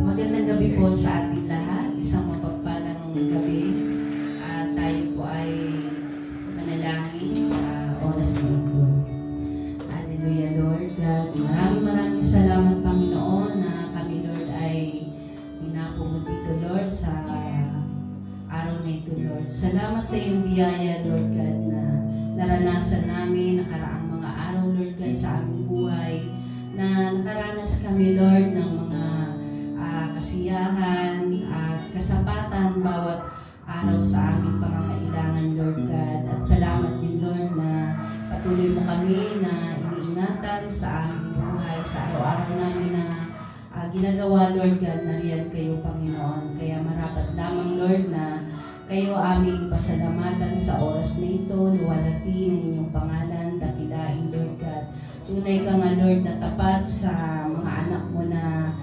Magandang gabi po sa ating lahat. Isang mapagpalang gabi. Tayo po ay manalangin sa oras na ito. Hallelujah, Lord God. Maraming salamat, Panginoon, na kami, Lord, ay tinapo mo dito, Lord, sa araw na ito, Lord. Salamat sa iyong biyaya, Lord God, na naranasan namin nakaraang mga araw, Lord God, sa aming buhay, na nakaranas kami, Lord, ng mga kasiyahan at kasapatan bawat araw sa aming pangangailangan, Lord God. At salamat din, Lord, na patuloy mo kami na iniingatan sa aming buhay, sa araw-araw namin na ginagawa, Lord God, na riyan kayo, Panginoon. Kaya marapat lamang, Lord, na kayo aming pasalamatan sa oras na ito, luwalhati ng inyong pangalan, dakilain, Lord God. Tunay ka nga, Lord, na tapat sa mga anak mo na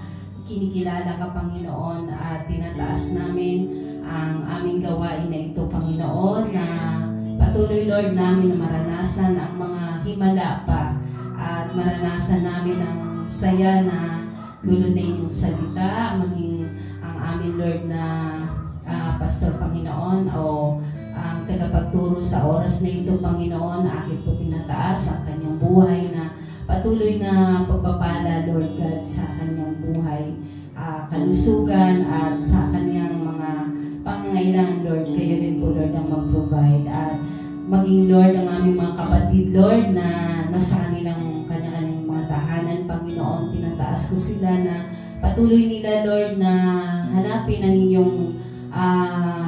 kinikilala ka, Panginoon, at tinataas namin ang aming gawain na ito, Panginoon, na patuloy, Lord, namin na maranasan ang mga himala pa at maranasan namin ang saya na dulot na inyong salita, maging ang amin, Lord, na Pastor, Panginoon, o ang tagapagturo sa oras na ito, Panginoon, na akin po tinataas ang kanyang buhay na patuloy na pagpapala, Lord God, sa kanyang buhay, kalusugan at sa kanyang mga pangangailangan, Lord. Kayo rin po, Lord, ang mag-provide at maging, Lord, ang aming mga kapatid, Lord, na nasa kanilang kanya-kanyang mga tahanan, Panginoon, tinataas ko sila na patuloy nila, Lord, na hanapin ang inyong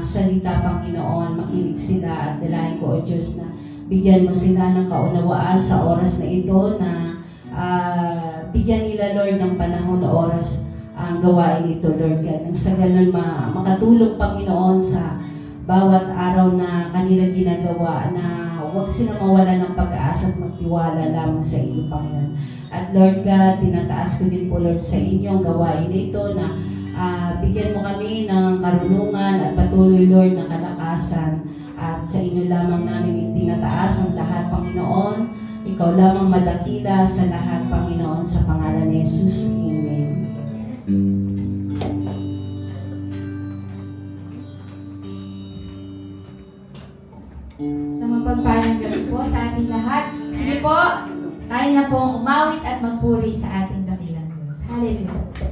salita, Panginoon, makinig sila at dalahin ko, O Diyos, na bigyan mo sila ng kaunawaan sa oras na ito na bigyan nila, Lord, ng panahon na oras ang gawain ito, Lord God. Nang sa ganun makatulong, Panginoon, sa bawat araw na kanila ginagawa, na huwag sila mawala ng pag-asa at magtiwala lamang sa iyo, Panginoon. At Lord God, tinataas ko din po, Lord, sa inyong gawain na ito na bigyan mo kami ng karunungan at patuloy, Lord, na kalakasan. At sa inyo lamang namin itinataas ang lahat, Panginoon. Ikaw lamang madakila sa lahat, Panginoon, sa pangalan ni Jesus. Amen. Sa mapagpalang gabi po sa ating lahat. Sige po, tayo na pong umawit at magpuri sa ating dakilang Diyos. Hallelujah.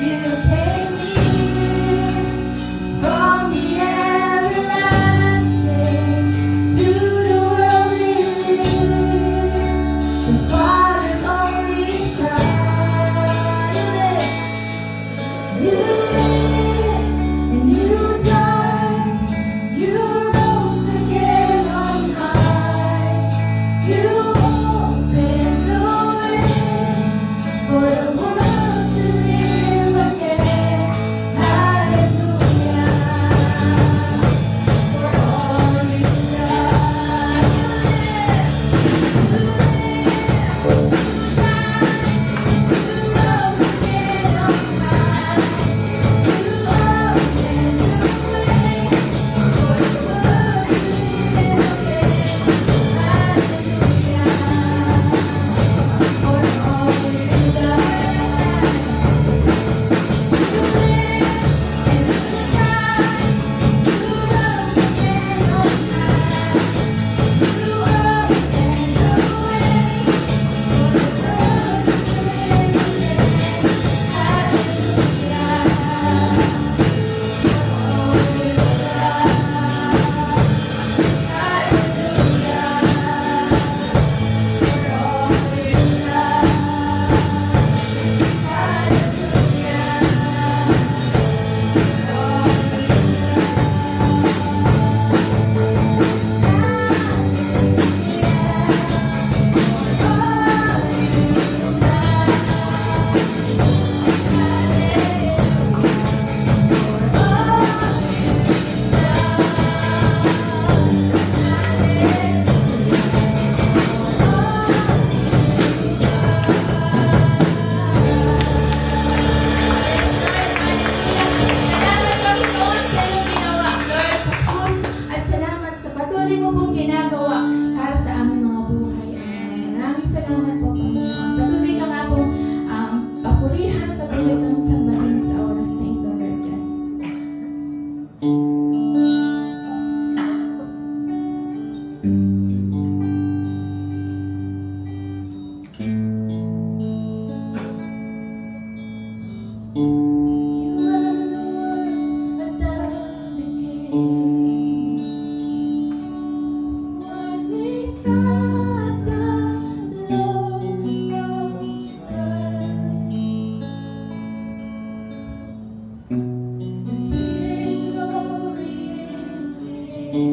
you came near from the everlasting to the world renewed. The Father's only Son. You lived and you died. You rose again on high. You opened the way for the world to live again. Hallelujah. For all you've done. You lived, you died. You rose again on high. You opened the way for the world to live again. Hallelujah. For all you've done. You lived and you died. You rose again on high. You opened the way for the world to live again. Salamat Panginoon sa iyong ginawa, Lord, sa krus, at salamat sa patuloy mo pong ginagawa para sa aming mga buhay. Maraming salamat po, Panginoon. Patuloy ka nga pong papurihan, patuloy kang sambahin sa oras na ito, Lord God. You are the Lord at the beginning. One with God, the Lord Most High. Hidden glory in creation.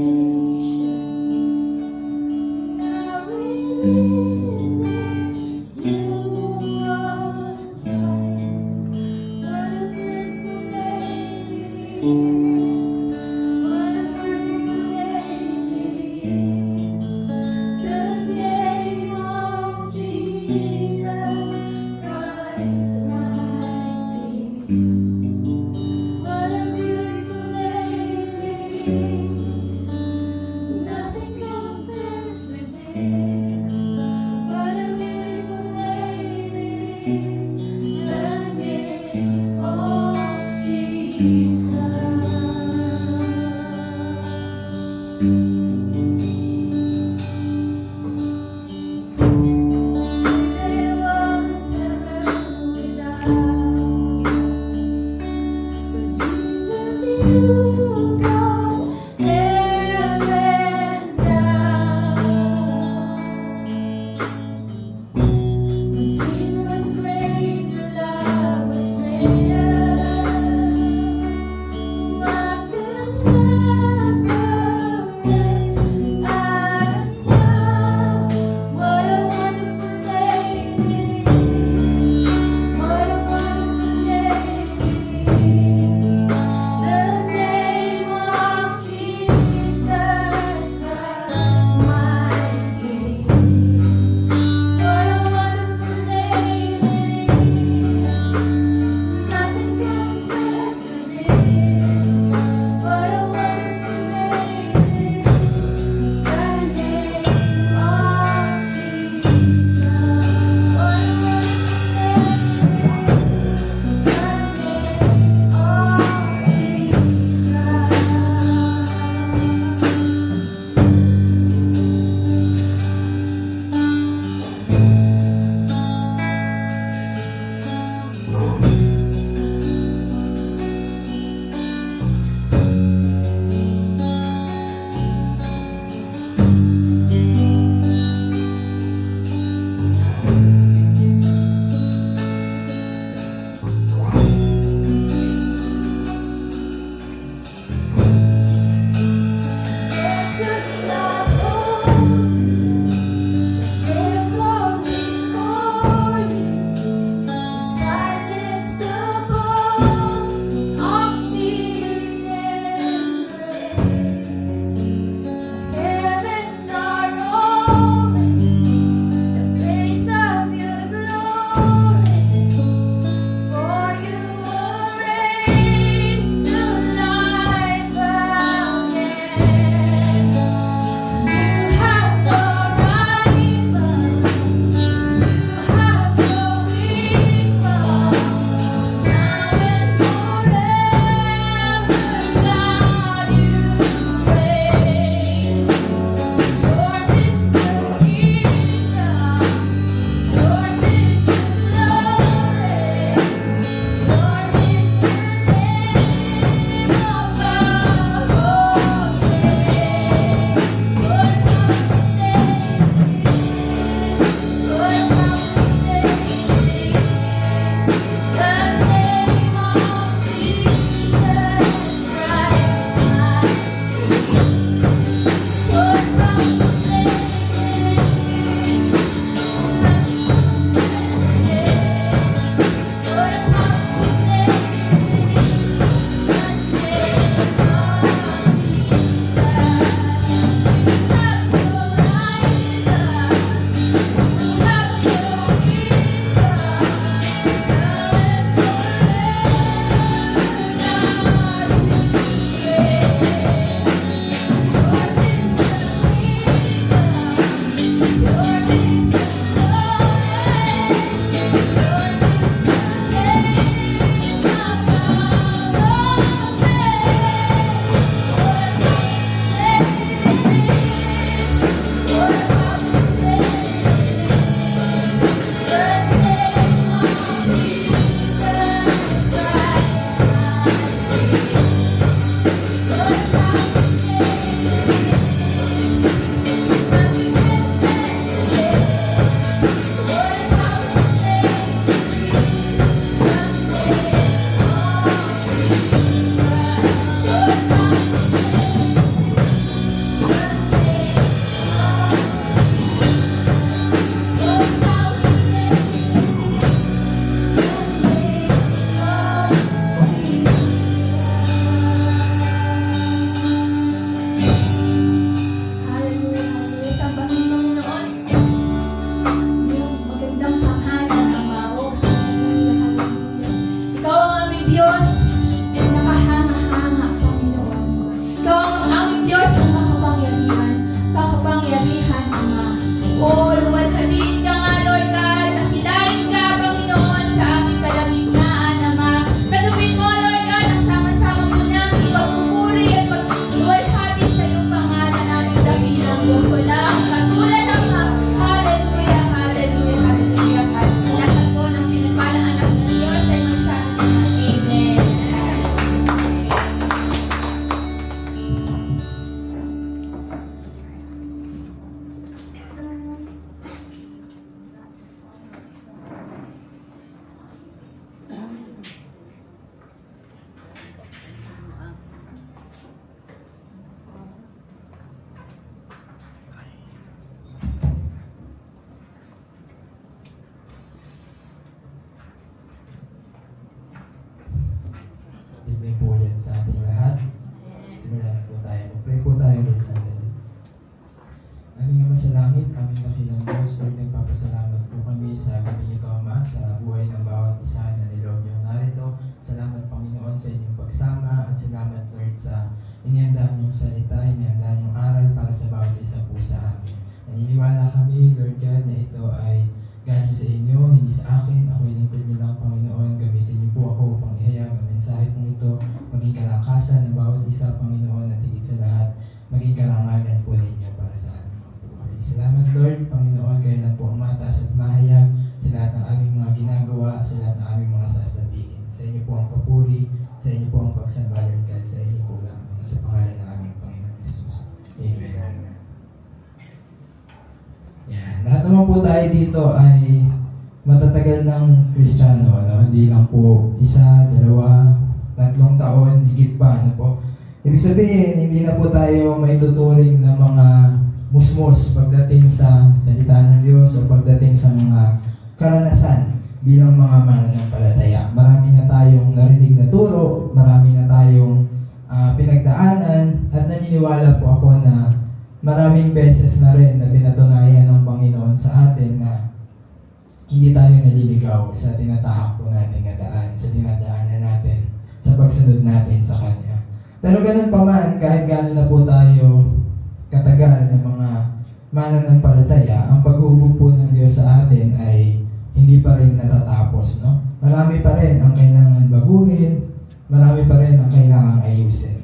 Now we live in you are Christ. What a beautiful name it is. What a beautiful name it is. The name of Jesus Christ, my Savior. What a beautiful name it is. Nothing compares with this. What a beautiful name it is. The name of Jesus. Today was heaven without you. So Jesus, you go heaven down. When sin was great, your love was greater. What could separate us now? What a wonderful name it is. What a wonderful name it is. The name kahit sandali. Aming Ama sa langit, aming dakilang Diyos, Lord, nagpapasalamat po kami sa gabi ito, Ama, sa buhay ng bawat isa na niloob niyong narito. Salamat, Panginoon, sa inyong pagsama at salamat, Lord, sa inihandaan niyong salita, inihandaan niyong aral para sa bawat isa po sa amin. Naniniwala kami, Lord God, na ito ay galing sa inyo, hindi sa akin. Ako'y lingkod niyo lang, Panginoon. Gamitin niyo po ako upang ihayag ang mensahe pong ito, maging kalakasan ng bawat isa, Panginoon, at higit sa lahat, maging karangalan po ninyo para sa amin. Salamat, Lord, Panginoon, kayo lang po ang mataas at mahayag sa lahat ng aming mga ginagawa, sa lahat ng aming mga sasabihin. Sa inyo po ang papuri, sa inyo po ang pagsamba, Lord God, sa inyo po lang, sa pangalan ng aming Panginoon Jesus. Amen. Yan. Lahat naman po tayo dito ay matatagal ng Kristiyano, ano? Hindi lang po 1, 2, 3 taon, higit pa, ano po. Ibig sabihin, hindi na po tayo maituturing ng mga musmos pagdating sa salita ng Diyos o pagdating sa mga karanasan bilang mga mananampalataya. Marami na tayong narinig na turo, marami na tayong pinagdaanan, at naniniwala po ako na maraming beses na rin na pinatunayan ng Panginoon sa atin na hindi tayo naliligaw sa tinatahak po natin na daan, sa dinadaanan natin, sa pagsunod natin sa Kanya. Pero ganun pa man, kahit gano'n na po tayo katagal ng mga mananampalataya, ang paghubog po ng Diyos sa atin ay hindi pa rin natatapos, no? Marami pa rin ang kailangan baguhin, marami pa rin ang kailangan ayusin.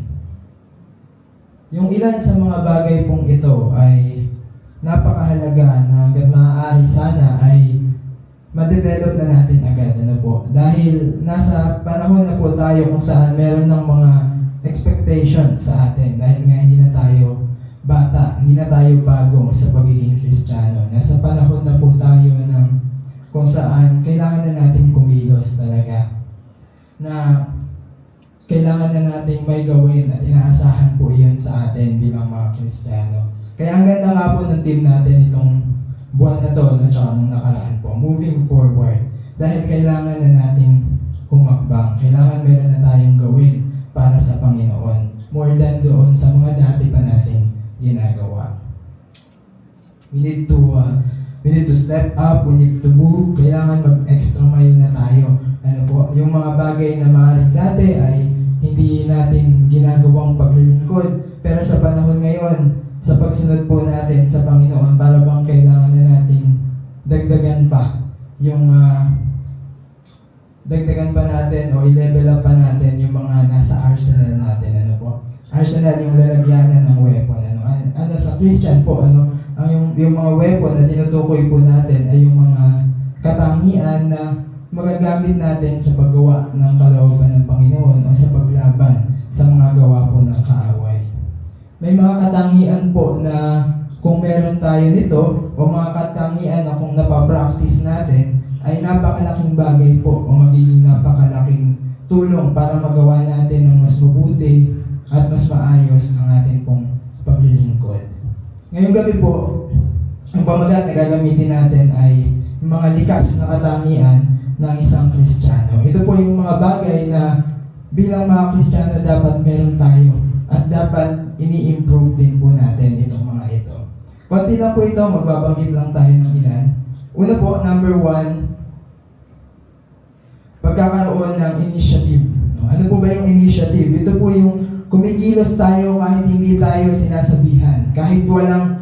Yung ilan sa mga bagay pong ito ay napakahalaga na hanggat maaari sana ay ma-develop na natin agad, ano po? Dahil nasa panahon na po tayo kung saan meron ng mga expectations sa atin dahil nga hindi na tayo bata, hindi na tayo bago sa pagiging Kristiyano. Nasa panahon na po tayo ng kung saan kailangan na natin kumilos talaga. Na kailangan na natin may gawin at inaasahan po iyon sa atin bilang mga Kristiyano. Kaya ang ganda nga po ng team natin itong buwan na to, no, tsaka nung nakaraan po, moving forward. Dahil kailangan na natin humakbang. Kailangan meron na tayong gawin para sa Panginoon. More than doon sa mga dati pa nating ginagawa. We need to step up, we need to move, kailangan mag-extra mile na tayo. Ano po, yung mga bagay na maaaring dati ay hindi natin ginagawang paglilingkod, pero sa panahon ngayon, sa pagsunod po natin sa Panginoon, para bang kailangan na natin dagdagan pa yung dagdagan pa natin o i-level up pa natin yung mga nasa arsenal natin, ano po. Arsenal yung lalagyanan ng weapon, ano sa Christian po, ang yung mga weapon na tinutukoy po natin ay yung mga katangian na magagamit natin sa paggawa ng kalooban ng Panginoon o sa paglaban sa mga gawa po ng kaaway. May mga katangian po na kung meron tayo nito o mga katangian na kung napapractice natin ay napakalaking bagay po o magiging napakalaking tulong para magawa natin ng mas mabuti at mas maayos ang ating pong paglilingkod. Ngayong gabi po, ang pamagat na gagamitin natin ay yung mga likas na katangian ng isang Kristiyano. Ito po yung mga bagay na bilang mga Kristiyano dapat meron tayo at dapat ini-improve din po natin itong mga ito. Konti lang po ito, magbabanggit lang tayo ng ilan. Una po, number 1, pagkakaroon ng initiative. Ano po ba yung initiative? Ito po yung kumikilos tayo kahit hindi tayo sinasabihan. Kahit wala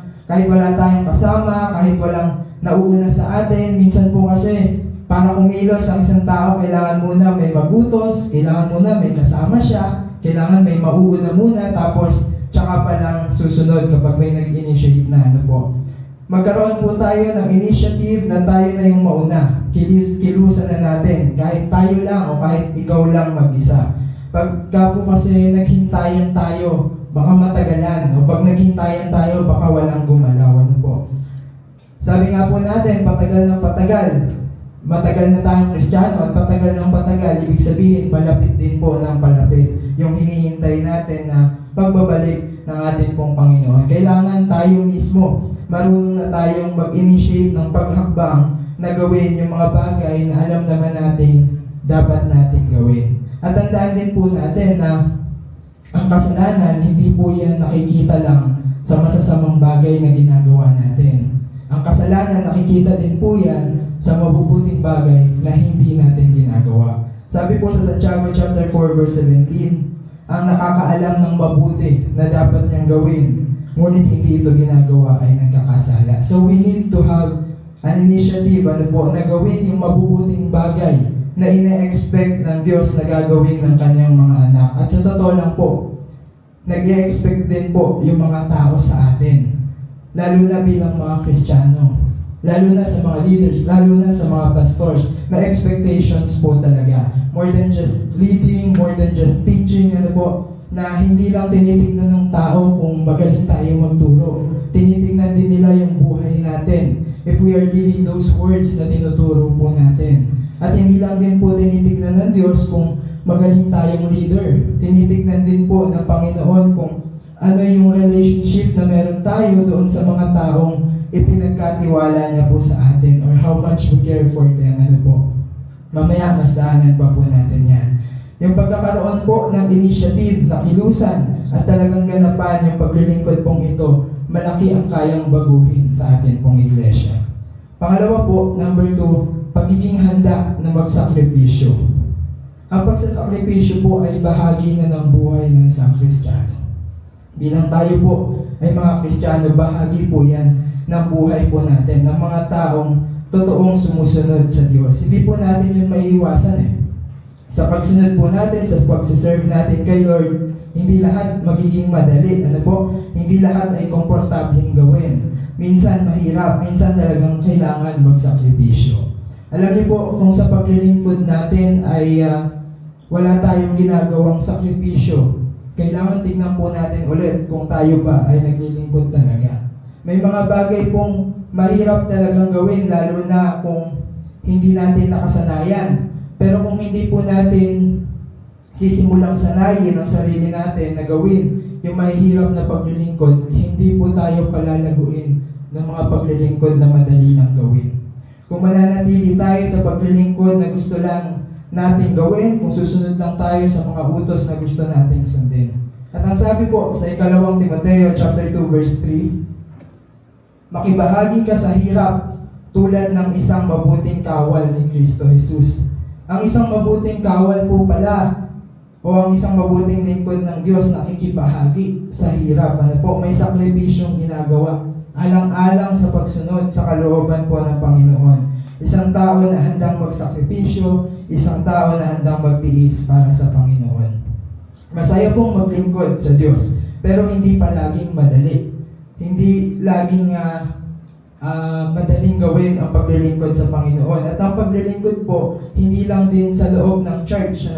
tayong kasama, kahit walang nauuna sa atin. Minsan po kasi, para kumilos ang isang tao, kailangan muna may magutos, kailangan muna may kasama siya, kailangan may mauuna muna, tapos tsaka pa lang susunod kapag may nag-initiate na, ano po. Magkaroon po tayo ng initiative na tayo na yung mauna. Kilusan na natin, kahit tayo lang o kahit ikaw lang mag-isa. Pagka po kasi naghintayan tayo, baka matagalan. O pag naghintayan tayo, baka walang gumalaw. Ano po? Sabi nga po natin, patagal ng patagal. Matagal na tayong Kristiyano at patagal ng patagal. Ibig sabihin, palapit din po ng palapit. Yung hinihintay natin na pagbabalik ng ating pong Panginoon. Kailangan tayo mismo, marunong na tayong mag-initiate ng paghakbang na gawin yung mga bagay na alam naman natin dapat natin gawin. At tandaan din po natin na ang kasalanan, hindi po yan nakikita lang sa masasamang bagay na ginagawa natin. Ang kasalanan, nakikita din po yan sa mabubuting bagay na hindi natin ginagawa. Sabi po sa Santiago chapter 4 verse 17, ang nakakaalam ng mabuti na dapat niyang gawin, ngunit hindi ito ginagawa ay nagkakasala. So we need to have an initiative, na gawin yung mabubuting bagay na ina-expect ng Diyos na gagawin ng kanyang mga anak. At sa totoo lang po, nag-expect din po yung mga tao sa atin, lalo na bilang mga Kristiyano, lalo na sa mga leaders, lalo na sa mga pastors. May expectations po talaga. More than just leading, more than just teaching, na hindi lang tinitingnan ng tao kung magaling tayo magturo. Tinitingnan din nila yung buhay natin. If we are living those words na tinuturo po natin. At hindi lang din po tinitingnan ng Diyos kung magaling tayong leader. Tinitingnan din po ng Panginoon kung ano yung relationship na meron tayo doon sa mga taong ipinagkatiwala niya po sa atin, or how much we care for them. Mamaya mas daanan pa po natin yan. Yung pagkakaroon po ng initiative na kilusan at talagang ganapan yung paglilingkod pong ito, malaki ang kayang baguhin sa atin pong iglesia. Pangalawa po, number 2, pagiging handa na magsakripisyo. Ang pagsasakripisyo po ay bahagi na ng buhay ng isang Kristiyano. Bilang tayo po ay mga Kristiyano, bahagi po yan ng buhay po natin, ng mga taong totoong sumusunod sa Diyos. Hindi po natin yun maiiwasan Sa pagsunod po natin, sa pagsiserve natin kay Lord, hindi lahat magiging madali. Hindi lahat ay komportableng gawin. Minsan mahirap, minsan talagang kailangan magsakripisyo. Alam niyo po, kung sa paglilingkod natin ay wala tayong ginagawang sakripisyo, kailangan tignan po natin ulit kung tayo ba ay naglilingkod talaga. May mga bagay pong mahirap talagang gawin, lalo na kung hindi natin nakasanayan. Pero kung hindi po natin sisimulang sanayin ang sarili natin na gawin yung mahihirap na paglilingkod, hindi po tayo palalaguin ng mga paglilingkod na madali lang gawin. Kung mananatili tayo sa paglilingkod na gusto lang natin gawin, kung susunod lang tayo sa mga utos na gusto nating sundin. At ang sabi po sa 2 Timoteo chapter 2 verse 3, makibahagi ka sa hirap tulad ng isang mabuting kawal ni Kristo Jesus. Ang isang mabuting kawal po pala, o ang isang mabuting lingkod ng Diyos, nakikibahagi sa hirap. May sakripisyong ginagawa, alang-alang sa pagsunod sa kalooban po ng Panginoon. Isang tao na handang magsakripisyo, isang tao na handang magtiis para sa Panginoon. Masaya pong maglingkod sa Diyos, pero hindi palaging madali. Hindi laging madaling gawin ang paglilingkod sa Panginoon. At ang paglilingkod po, hindi lang din sa loob ng church.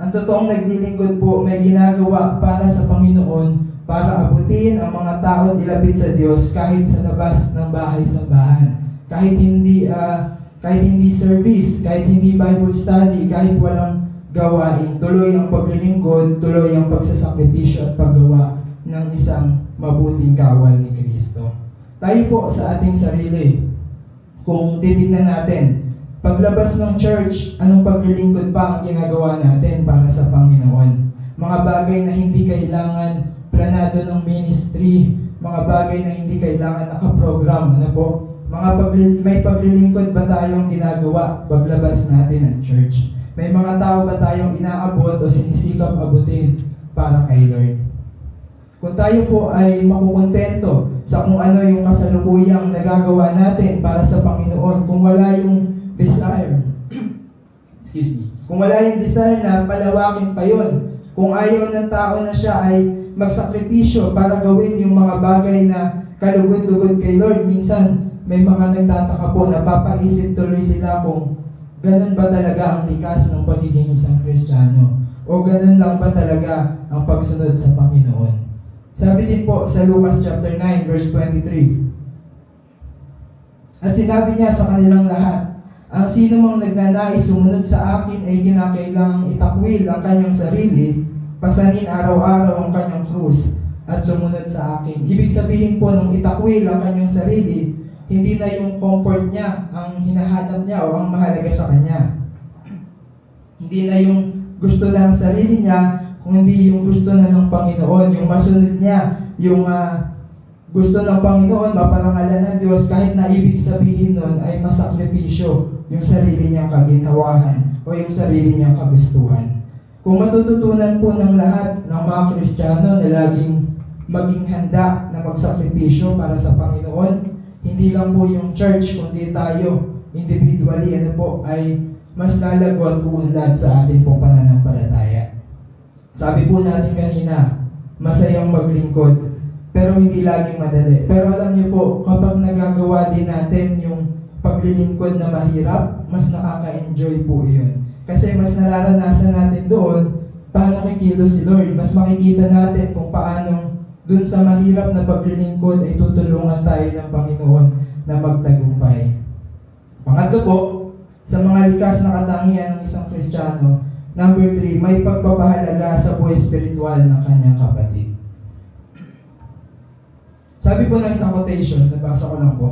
Ang totoong naglilingkod po may ginagawa para sa Panginoon, para abutin ang mga tao at ilapit sa Diyos kahit sa labas ng bahay-sambahan. Kahit hindi service, kahit hindi Bible study, kahit walang gawain, tuloy ang paglilingkod, tuloy ang pagsasakripisyo at paggawa ng isang mabuting kawal ni Kristo. Tayo po sa ating sarili, kung titignan natin, paglabas ng church, anong paglilingkod pa ang ginagawa natin para sa Panginoon? Mga bagay na hindi kailangan planado ng ministry, mga bagay na hindi kailangan nakaprogram. May paglilingkod ba tayong ginagawa paglabas natin ng church? May mga tao ba tayong inaabot o sinisikap abutin para kay Lord? Kung tayo po ay makukontento sa kung ano yung kasalukuyang nagagawa natin para sa Panginoon, kung wala yung desire, kung wala yung desire na palawakin pa yun, kung ayaw ng tao na siya ay magsakripisyo para gawin yung mga bagay na kalugod-lugod kay Lord, minsan may mga nagtataka po, napapaisip tuloy sila kung ganun ba talaga ang likas ng pagiging isang Kristiyano, o ganun lang ba talaga ang pagsunod sa Panginoon. Sabi din po sa Lucas chapter 9 verse 23, at sinabi niya sa kanilang lahat, ang sino mang nagnanais sumunod sa akin ay kinakailangang itakwil ang kanyang sarili, pasanin araw-araw ang kanyang krus, at sumunod sa akin. Ibig sabihin po, nung itakwil ang kanyang sarili, hindi na yung comfort niya ang hinahanap niya o ang mahalaga sa kanya. Hindi na yung gusto ng sarili niya, kung hindi yung gusto na ng Panginoon, yung masunod niya, yung gusto ng Panginoon, maparangalan ng Diyos, kahit na ibig sabihin nun ay masakripisyo yung sarili niyang kaginhawahan o yung sarili niyang kagustuhan. Kung matututunan po ng lahat ng mga Kristiyano na laging maging handa na magsakripisyo para sa Panginoon, hindi lang po yung church, kundi tayo individually, ay mas lalago at uunlad sa ating pong pananampalataya. Sabi po natin kanina, masayang maglingkod, pero hindi laging madali. Pero alam niyo po, kapag nagagawa din natin yung paglilingkod na mahirap, mas nakaka-enjoy po yun. Kasi mas nararanasan natin doon paano kikilos si Lord. Mas makikita natin kung paano dun sa mahirap na paglilingkod ay tutulungan tayo ng Panginoon na magtagumpay. Pangatlo po, sa mga likas na katangian ng isang Kristiyano, number 3, may pagpapahalaga sa buhay spiritual ng kanyang kapatid. Sabi po ng isang quotation, nabasa ko lang po.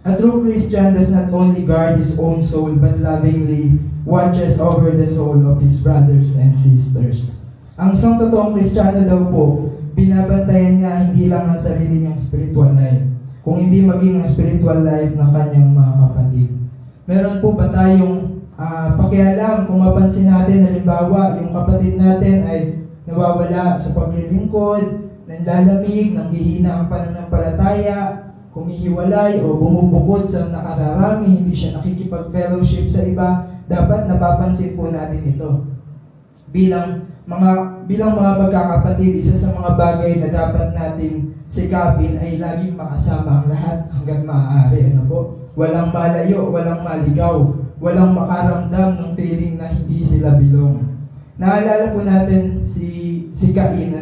A true Christian does not only guard his own soul, but lovingly watches over the soul of his brothers and sisters. Ang isang totoong Kristiyano daw po, binabantayan niya hindi lang ang sarili niyang spiritual life, kung hindi maging ang spiritual life ng kanyang mga kapatid. Meron po ba tayong pakialam kung mapansin natin, halimbawa, yung kapatid natin ay nawawala sa paglilingkod, nanlalamig, nanghihina ang pananampalataya, humihiwalay o bumubukod sa nakararami, hindi siya nakikipag-fellowship sa iba, dapat napapansin po natin ito. Bilang mga magkakapatid, isa sa mga bagay na dapat nating sikapin ay laging makasama ang lahat hanggang maaari. Walang malayo, walang maligaw, walang makaramdam ng feeling na hindi sila bilong. Naalala po natin si Cain,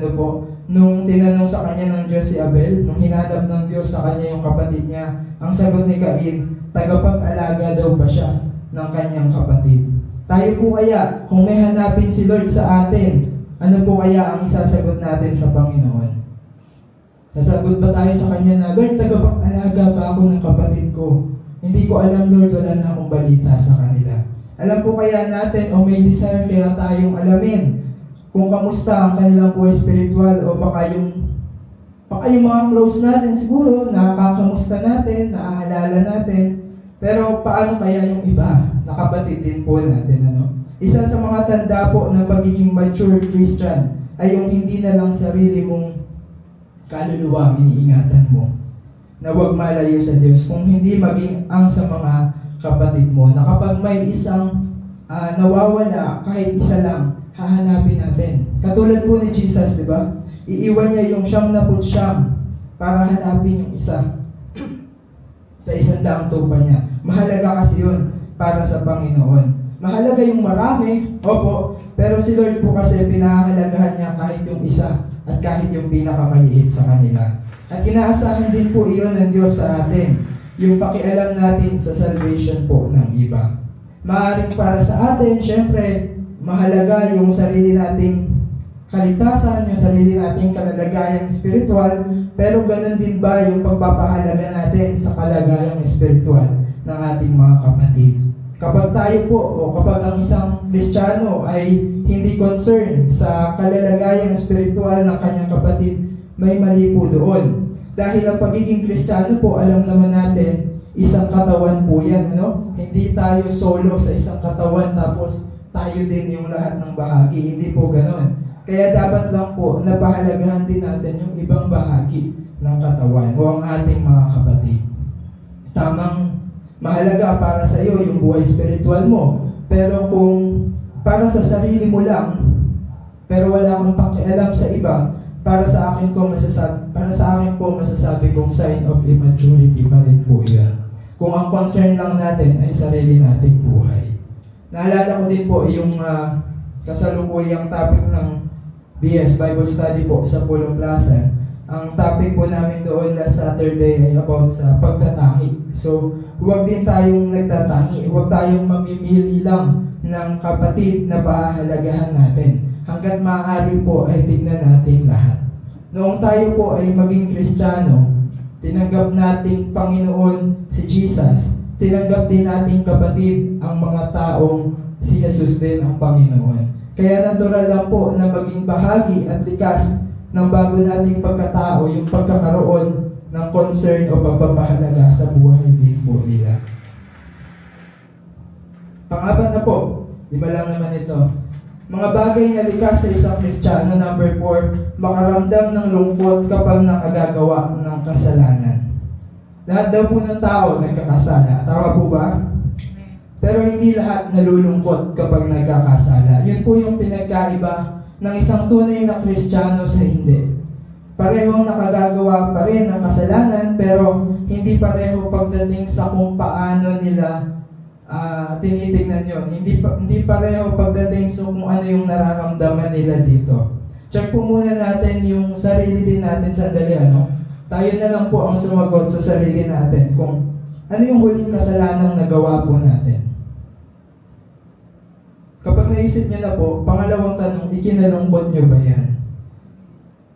nung tinanong sa kanya ng Diyos si Abel, nung hinanap ng Diyos sa kanya yung kapatid niya, ang sagot ni Cain, tagapag-alaga daw ba siya ng kanyang kapatid? Tayo po kaya, kung may hanapin si Lord sa atin, ano po kaya ang isasagot natin sa Panginoon? Sasagot ba tayo sa kanya na, Lord, tagapag-alaga ba ako ng kapatid ko? Hindi ko alam, Lord, wala na akong balita sa kanila. Alam po kaya natin o may desire kaya tayong alamin kung kamusta ang kanilang buhay spiritual o baka yung mga close natin siguro, nakakamusta natin, naaalala natin, pero paano kaya yung iba, nakapatid din po natin, Isa sa mga tanda po ng pagiging mature Christian ay yung hindi na lang sarili mong kaluluwa iniingatan mo na huwag malayo sa Diyos, kung hindi maging ang sa mga kapatid mo, na kapag may isang nawawala, kahit isa lang, hahanapin natin. Katulad po ni Jesus, di ba? Iiwan niya yung 99 para hanapin yung isa sa 100 tupa niya. Mahalaga kasi yun para sa Panginoon. Mahalaga yung marami, opo, pero si Lord po kasi pinahahalagahan niya kahit yung isa at kahit yung pinakamaliit sa kanila. At inaasahan din po iyon ng Diyos sa atin, yung pakialam natin sa salvation po ng iba. Maaaring para sa atin, syempre, mahalaga yung sarili nating kaligtasan, yung sarili nating kalalagayang spiritual, pero ganun din ba yung pagpapahalaga natin sa kalagayang spiritual ng ating mga kapatid? Kapag tayo po, o kapag ang isang Kristiyano ay hindi concerned sa kalalagayang spiritual ng kanyang kapatid, may mali po doon. Dahil ang pagiging Kristiyano po, alam naman natin, isang katawan po yan, Hindi tayo solo sa isang katawan tapos tayo din yung lahat ng bahagi. Hindi po ganoon. Kaya dapat lang po napahalagahan din natin yung ibang bahagi ng katawan o ang ating mga kapatid. Tamang mahalaga para sa iyo yung buhay spiritual mo. Pero kung para sa sarili mo lang, pero wala kang pakialam sa iba, para sa akin po masasabi kong sign of immaturity pa rin po yan. Kung ang concern lang natin ay sarili nating buhay. Naalala ko din po yung kasalukuyang topic ng BS Bible Study po sa Pulong Plaza. Ang topic po namin doon last Saturday ay about sa pagtatangi. So, huwag din tayong nagtatangi. Huwag tayong mamimili lang ng kapatid na pahahalagahan natin. Hanggat maaari po ay tignan natin lahat. Noong tayo po ay maging Kristiyano, tinanggap nating Panginoon si Jesus, tinanggap din nating kapatid ang mga taong si Jesus din ang Panginoon. Kaya natural lang po na maging bahagi at likas ng bago nating pagkatao, yung pagkakaroon ng concern o pagpapahalaga sa buhay din po nila. Pang-apat na po, iba lang naman ito. Mga bagay na likas sa isang Kristiyano. Number 4, makaramdam ng lungkot kapag nakagagawa ng kasalanan. Lahat daw po ng tao nagkakasala. Tama po ba? Pero hindi lahat nalulungkot kapag nagkakasala. Yun po yung pinagkaiba ng isang tunay na Kristiyano sa hindi. Parehong nakagagawa pa rin ng kasalanan, pero hindi pareho pagdating sa kung paano nila tinitingnan yun. Hindi pareho pagdating sa kung ano yung nararamdaman nila dito. Check po muna natin yung sarili din natin sandali, Tayo na lang po ang sumagot sa sarili natin kung ano yung huling kasalanang nagawa po natin. Kapag naisip niyo na po, pangalawang tanong, ikinalungkot niyo ba yan?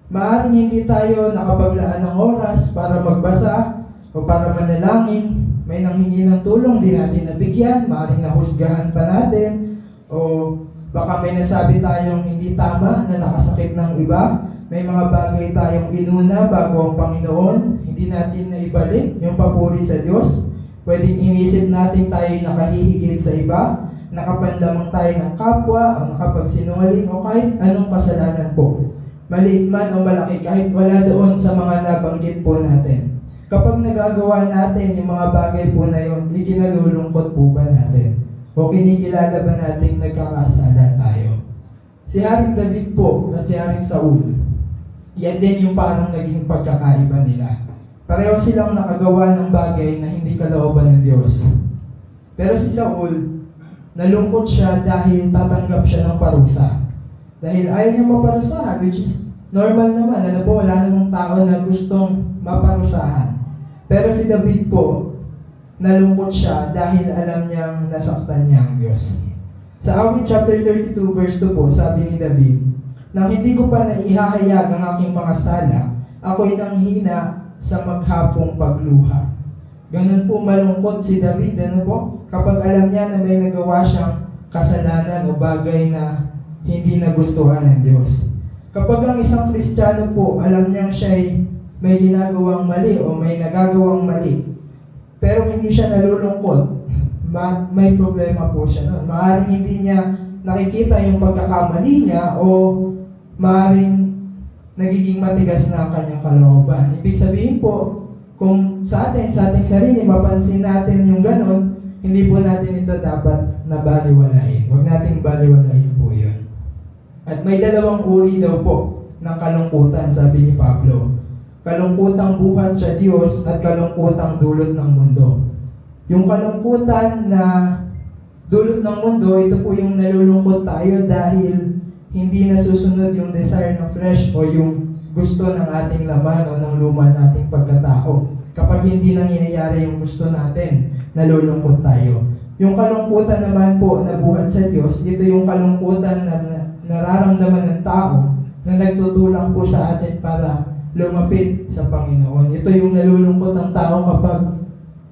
Maaaring hindi tayo nakapaglaan ng oras para magbasa o para manalangin. May nanghingi ng tulong, di natin nabigyan, maaaring nahusgahan pa natin, o baka may nasabi tayong hindi tama na nakasakit ng iba. May mga bagay tayong inuna bago ang Panginoon, hindi natin naibalik yung papuri sa Diyos. Pwedeng inisip natin tayo nakahihigit sa iba, nakapanlamang tayo ng kapwa, o nakapagsinungaling, o kahit anong kasalanan po. Maliit man o malaki, kahit wala doon sa mga nabanggit po natin. Kapag nagagawa natin yung mga bagay po na yun, ikinalulungkot po ba natin? O kinikilala ba natin nagkakasala tayo? Si Haring David po at si Haring Saul, yan din yung parang naging pagkakaiba nila. Pareho silang nakagawa ng bagay na hindi kalooban ng Diyos. Pero si Saul, nalungkot siya dahil tatanggap siya ng parusa. Dahil ayaw niya maparusahan, which is normal naman. Wala namang tao na gustong maparusahan. Pero si David po, nalungkot siya dahil alam niyang nasaktan niya ang Diyos. Sa Awit chapter 32 verse 2 po, sabi ni David, nang hindi ko pa naihahayag ang aking mga sala, ako'y nanghina sa maghapong pagluha. Ganun po malungkot si David, kapag alam niya na may nagawa siyang kasalanan o bagay na hindi nagustuhan ng Diyos. Kapag ang isang Kristiyano po, alam niyang siya'y may ginagawang mali o may nagagawang mali, pero hindi siya nalulungkot, may problema po siya noon. Maaaring hindi niya nakikita yung pagkakamali niya o maaaring nagiging matigas na ang kanyang kalooban. Ibig sabihin po, kung sa ating sarili, mapansin natin yung ganon, hindi po natin ito dapat nabaliwalain. Huwag nating baliwalain po yun. At may dalawang uri daw po ng kalungkutan, sabi ni Pablo. Kalungkutang buhat sa Diyos at kalungkutang dulot ng mundo. Yung kalungkutan na dulot ng mundo, ito po yung nalulungkot tayo dahil hindi nasusunod yung desire ng flesh o yung gusto ng ating laman o ng luma nating pagkatao. Kapag hindi nangyayari yung gusto natin, nalulungkot tayo. Yung kalungkutan naman po na buhat sa Diyos, ito yung kalungkutan na nararamdaman ng tao na nagtutulak po sa atin para lumapit sa Panginoon. Ito yung nalulungkot ng tao kapag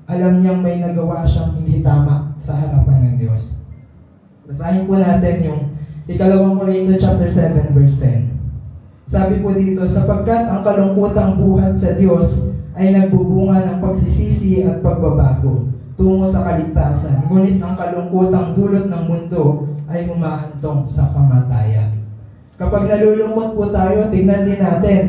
alam niyang may nagawa siyang hindi tama sa harapan ng Diyos. Basahin po natin yung 2 Corintios chapter 7 verse 10. Sabi po dito, sapagkat ang kalungkutang buhat sa Diyos ay nagbubunga ng pagsisisi at pagbabago tungo sa kaligtasan, ngunit ang kalungkutang dulot ng mundo ay humahantong sa kamatayan. Kapag nalulungkot po tayo, tingnan din natin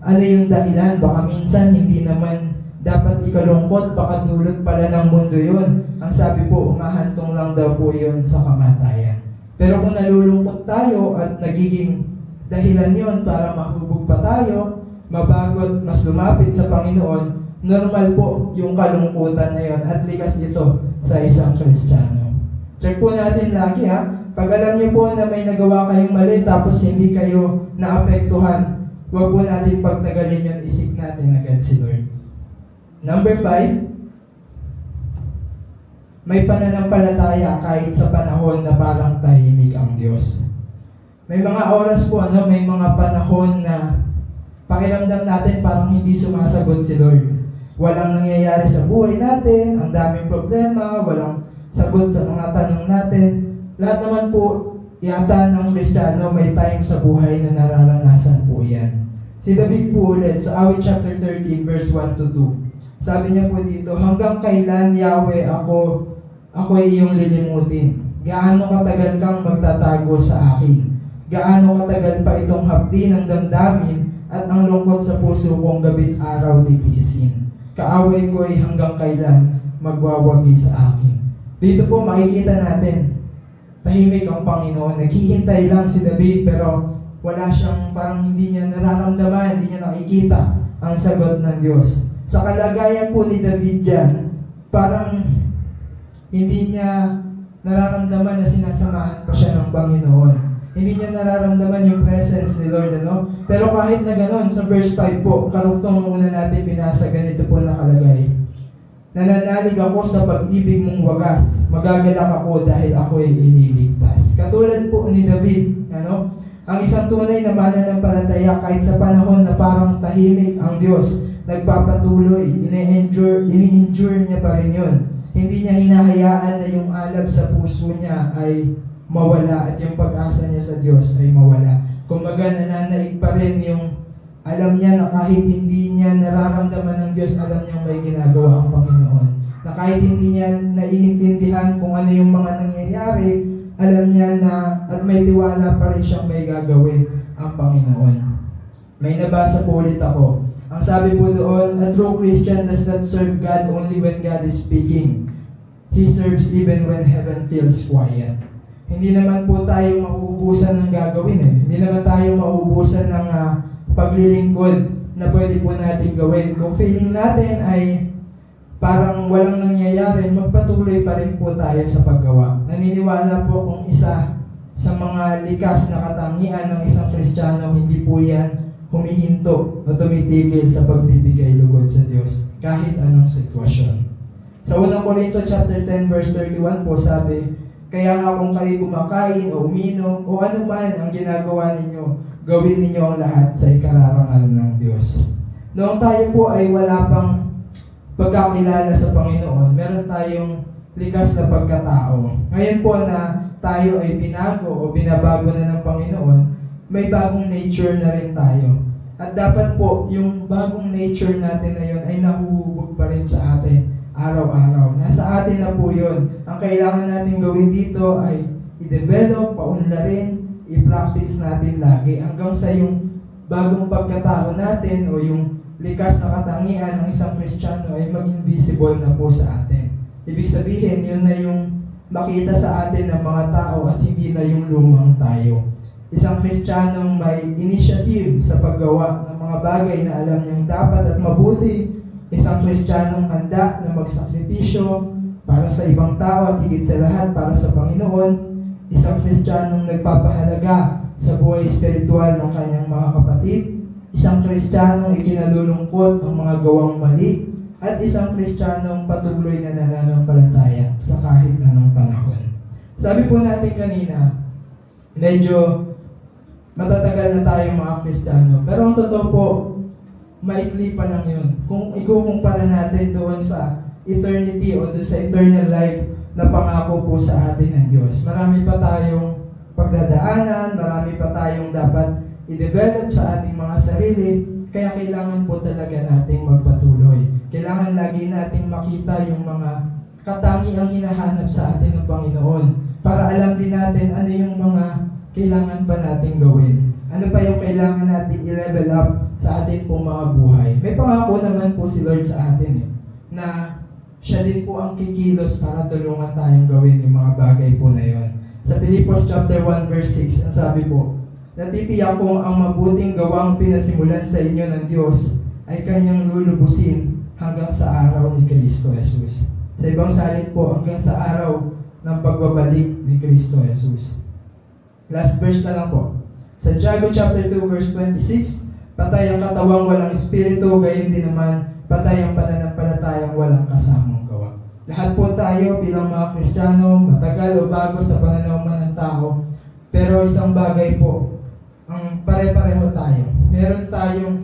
ano yung dahilan. Baka minsan hindi naman dapat ikalungkot, baka dulot pala ng mundo yun. Ang sabi po, humahantong lang daw po yun sa kamatayan. Pero kung nalulungkot tayo at nagiging dahilan yon para mahubog pa tayo, mabagot, mas lumapit sa Panginoon, normal po yung kalungkutan na yon at likas dito sa isang Kristiyano. Check po natin lagi pag alam niyo po na may nagawa kayong mali tapos hindi kayo naapektuhan, huwag po natin pagtagalin yun, isik natin agad si Lord. Number 5, may pananampalataya kahit sa panahon na parang tahimik ang Diyos. May mga oras po, may mga panahon na pakiramdam natin parang hindi sumasagot si Lord. Walang nangyayari sa buhay natin, ang daming problema, walang sagot sa mga tanong natin. Lahat naman po, yata ng Kristiyano, may time sa buhay na nararanasan po yan. Si David po ulit sa awit chapter 13 verse 1 to 2. Sabi niya po dito, hanggang kailan, Yahweh, ako ay iyong lilimutin? Gaano katagal kang magtatago sa akin? Gaano katagal pa itong hapdi ng damdamin at ang lungkot sa puso kong gabit araw titiisin? Kaaway ko ay hanggang kailan magwawagi sa akin? Dito po makikita natin, tahimik ang Panginoon. Naghihintay lang si David pero wala siyang, parang hindi niya nararamdaman, hindi niya nakikita ang sagot ng Diyos. Sa kalagayan po ni David dyan, parang hindi niya nararamdaman na sinasamahan pa siya ng Panginoon. Hindi niya nararamdaman yung presence ni Lord, ano? Pero kahit na gano'n, sa verse 5 po, karugtong muna natin binasa, ganito po nakalagay. Nananalig ako sa pag-ibig mong wagas, magagalak ako dahil ako ay ililigtas. Katulad po ni David, ano? Ang isang tunay na mananampalataya kahit sa panahon na parang tahimik ang Diyos, nagpapatuloy, ini-endure niya pa rin yun. Hindi niya hinahayaan na yung alab sa puso niya ay mawala at yung pag-asa niya sa Diyos ay mawala. Kumbaga nananaig pa rin yung alam niya na kahit hindi niya nararamdaman ng Diyos, alam niya may ginagawa ang Panginoon. Na kahit hindi niya naiintindihan kung ano yung mga nangyayari, alam niya na at may tiwala pa rin siyang may gagawin ang Panginoon. May nabasa po ulit ako. Ang sabi po doon, a true Christian does not serve God only when God is speaking. He serves even when heaven feels quiet. Hindi naman po tayo mauubusan ng gagawin eh. Hindi naman tayo mauubusan ng paglilingkod na pwede po natin gawin. Kung feeling natin ay parang walang nangyayari, magpatuloy pa rin po tayo sa paggawa. Naniniwala po kung isa sa mga likas na katangian ng isang Kristiyano, hindi po yan humihinto o tumitigil sa pagbibigay lugod sa Diyos kahit anong sitwasyon. Sa unang Korinto chapter 10 verse 31 po sabi, kaya nga kung kayo kumakain o uminom o ano man ang ginagawa ninyo, gawin ninyo ang lahat sa ikararangal ng Diyos. Noong tayo po ay wala pang pagkakilala sa Panginoon, meron tayong likas na pagkatao. Ngayon po na tayo ay binago o binabago na ng Panginoon, may bagong nature na rin tayo. At dapat po, yung bagong nature natin na yun ay nahuhubog pa rin sa atin araw-araw. Nasa atin na po yun. Ang kailangan natin gawin dito ay i-develop, paunlarin, i-practice natin lagi hanggang sa yung bagong pagkatao natin o yung likas na katangian ng isang Kristiyano ay maging visible na po sa atin. Ibig sabihin, yun na yung makita sa atin ng mga tao at hindi na yung lumang tayo. Isang Kristiyanong may initiative sa paggawa ng mga bagay na alam niyang dapat at mabuti. Isang Kristiyanong handa na magsakripisyo para sa ibang tao at higit sa lahat para sa Panginoon. Isang Kristiyanong nagpapahalaga sa buhay espiritual ng kanyang mga kapatid. Isang Kristiyanong ikinalulungkot ang mga gawang mali. At isang Kristiyanong patuloy na nananampalataya sa kahit anong panahon. Sabi po natin kanina, medyo matatagal na tayo mga Kristiyano. Pero ang totoo po, maikli pa lang yun. Kung ikukumpara natin doon sa eternity o doon sa eternal life na pangako po sa atin ng Diyos. Marami pa tayong pagdadaanan, marami pa tayong dapat i-develop sa ating mga sarili, kaya kailangan po talaga nating magpatuloy. Kailangan lagi nating makita yung mga katangiang hinahanap sa atin ng Panginoon para alam din natin ano yung mga kailangan pa nating gawin. Ano pa yung kailangan nating i-level up sa ating pong mga buhay. May pangako naman po si Lord sa atin na siya din po ang kikilos para tulungan tayong gawin yung mga bagay po na yun. Sa Filipos chapter 1 verse 6, ang sabi po, natitiyak kong ang mabuting gawang pinasimulan sa inyo ng Diyos ay kanyang lulubusin hanggang sa araw ni Kristo Jesus. Sa ibang salin po, hanggang sa araw ng pagbabalik ni Kristo Jesus. Last verse na lang po. Sa Tiago chapter 2 verse 26, patay ang katawang walang espiritu, gayon din naman patay ang pananampalatayang walang kasamang gawa. Lahat po tayo bilang mga Kristiyano, matagal o bago sa pananaw man ng tao, pero isang bagay po, ang pare-pareho tayo. Meron tayong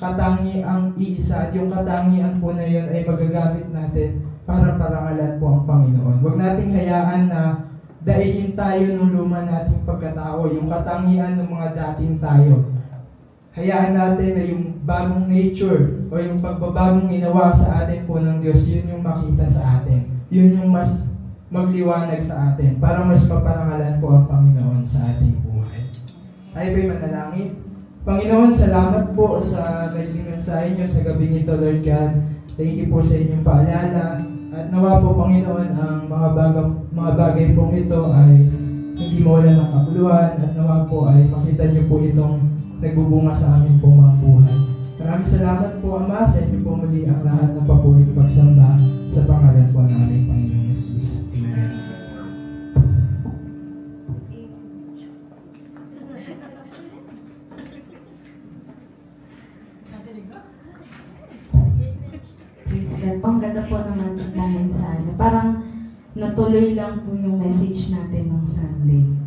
katangiang iisa at yung katangian po na yun ay magagamit natin para parangalan po ang Panginoon. Huwag nating hayaan na daigin tayo ng luma nating pagkatao, yung katangian ng mga dating tayo. hayaan natin na yung bagong nature o yung pagbabagong ginawa sa atin po ng Diyos, yun yung makita sa atin. Yun yung mas magliwanag sa atin para mas maparangalan po ang Panginoon sa ating buhay. Tayo po'y manalangin. Panginoon, salamat po sa naging mensahe niyo sa gabi nito, Lord God. Thank you po sa inyong paalala. At nawa po, Panginoon, ang mga bagay pong ito ay hindi mawala ng kabuluhan. At nawa po ay makita niyo po itong nagbubunga sa amin pong mga buhay. Maraming salamat po, Ama, sa inyo po muli ang lahat ng papuri at pagsamba sa pangalan po ng aming Panginoong Jesus. Amen. Praise God. Ang ganda po naman ng mensahe. Parang natuloy lang po yung message natin nung Sunday.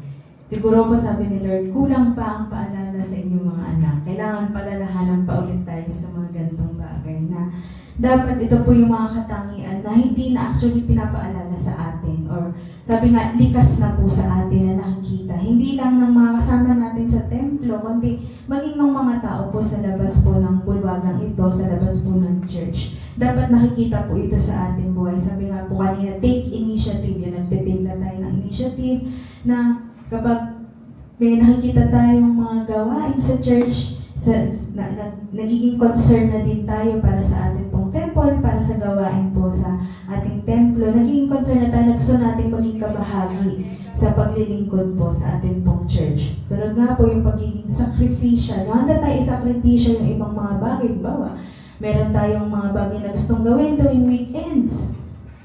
Siguro po sabi ni Lord, kulang pa ang paalala sa inyong mga anak. Kailangan palalahanan pa ulit tayo sa mga gantong bagay na dapat ito po yung mga katangian na hindi na actually pinapaalala sa atin. Or sabi nga, likas na po sa atin na nakikita. Hindi lang ng mga kasama natin sa templo, kundi maging ng mga tao po sa labas po ng bulwagang ito, sa labas po ng church. Dapat nakikita po ito sa ating buhay. Sabi nga po kanina, take initiative. Yun, nagtitake na tayo ng initiative na kapag may nakikita tayong mga gawain sa church, nagiging concern na din tayo para sa ating pong temple, para sa gawain po sa ating templo. Nagiging concern na tayo, gusto natin maging kabahagi sa paglilingkod po sa ating pong church. Sunod nga po yung pagiging sacrificial. Handa tayo sacrificial yung ibang mga bagay. Bawa, meron tayong mga bagay na gustong gawin tuwing weekends.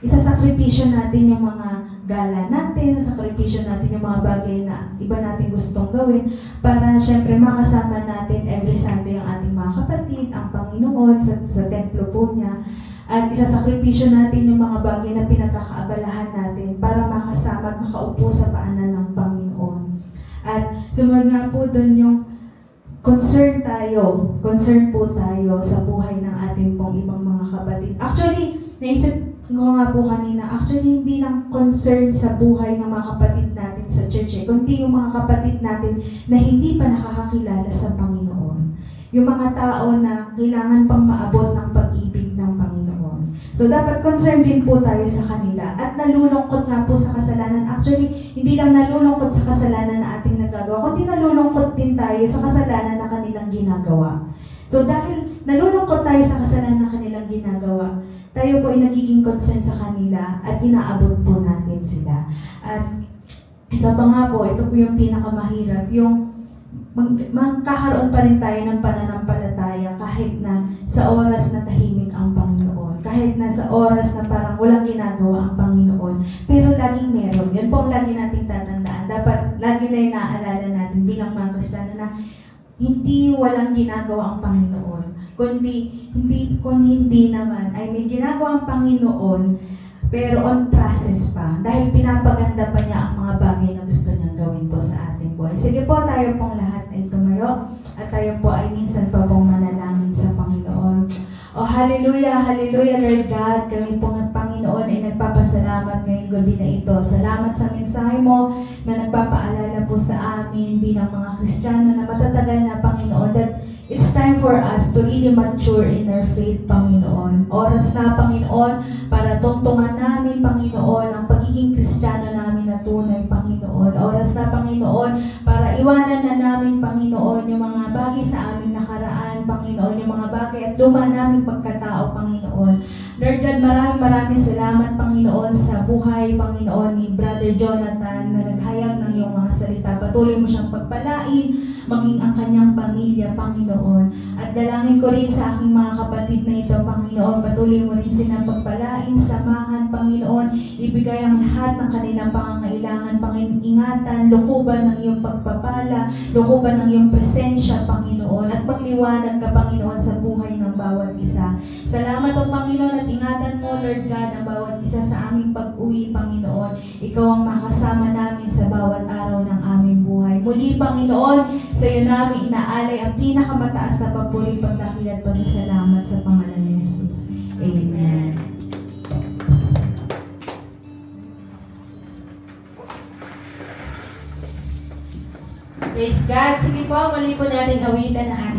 Isasakripisyo natin yung mga gala natin, sakripisyo natin yung mga bagay na iba natin gustong gawin para syempre makasama natin every Sunday ang ating mga kapatid, ang Panginoon sa templo po niya. At isasakripisyo natin yung mga bagay na pinagkakaabalahan natin para makasama at makaupo sa paanan ng Panginoon. At sumunod nga po doon yung concern po tayo sa buhay ng ating pong ibang mga kapatid. Actually, naisip ko nga po kanina, actually hindi lang concern sa buhay ng mga kapatid natin sa church, kundi yung mga kapatid natin na hindi pa nakakakilala sa Panginoon. Yung mga tao na kailangan pang maabot ng pag-ibig ng Panginoon. So dapat concern din po tayo sa kanila at nalulungkot nga po sa kasalanan. Actually, hindi lang nalulungkot sa kasalanan na ating nagagawa, kundi nalulungkot din tayo sa kasalanan na kanilang ginagawa. So dahil nalulungkot tayo sa kasalanan na kanilang ginagawa, tayo po ay nagiging concern sa kanila at inaabot po natin sila. At isa pa nga po, ito po yung pinakamahirap, yung magkakaroon pa rin tayo ng pananampalataya kahit na sa oras na tahimik ang Panginoon. Kahit na sa oras na parang walang ginagawa ang Panginoon. Pero laging meron. Yun po ang lagi nating tatandaan. Dapat lagi na inaalala natin bilang mga Kristiyano na hindi walang ginagawa ang Panginoon. Kung hindi naman ay may ginagawa ang Panginoon pero on process pa dahil pinapaganda pa niya ang mga bagay na gusto niyang gawin po sa ating buhay. Sige po, tayo pong lahat ay tumayo at tayo po ay minsan pa pong manalangin sa Panginoon. Oh, hallelujah, hallelujah, Lord God. Kami pong Panginoon ay nagpapasalamat ngayong gabi na ito. Salamat sa mensahe mo na nagpapaalala po sa amin bilang mga Kristiyano na matatagal na, Panginoon, that it's time for us to really mature in our faith, Panginoon. Oras na, Panginoon, para tungtungan namin, Panginoon, ang pagiging Kristiyano namin na tunay, Panginoon. Oras na, Panginoon, para iwanan na namin, Panginoon, yung mga bagay sa aming nakaraan, Panginoon, yung mga bagay at luma namin pagkatao, Panginoon. Lord God, maraming salamat, Panginoon, sa buhay, Panginoon, ni Brother Jonathan na naghayag ng iyong mga salita. Patuloy mo siyang pagpalain, maging ang kanyang pamilya, Panginoon. At dalangin ko rin sa aking mga kapatid na ito, Panginoon, patuloy mo rin silang pagpalain, samahan, Panginoon, ibigay ang lahat ng kanilang pangangailangan, Panginoon, ingatan, lukuban ng iyong pagpapala, lukuban ng iyong presensya, Panginoon, at pagliwanag ka, Panginoon, sa buhay ng bawat isa. Salamat o Panginoon at ingatan mo, Lord God, ang bawat isa sa aming pag-uwi, Panginoon. Ikaw ang makasama namin sa bawat araw ng aming buhay. Muli, Panginoon, sa iyo namin inaalay ang pinakamataas na papuri, pagdakil at pasasalamat sa pangalan ni Jesus. Amen. Praise God. Sige po, muli po natin awitan ang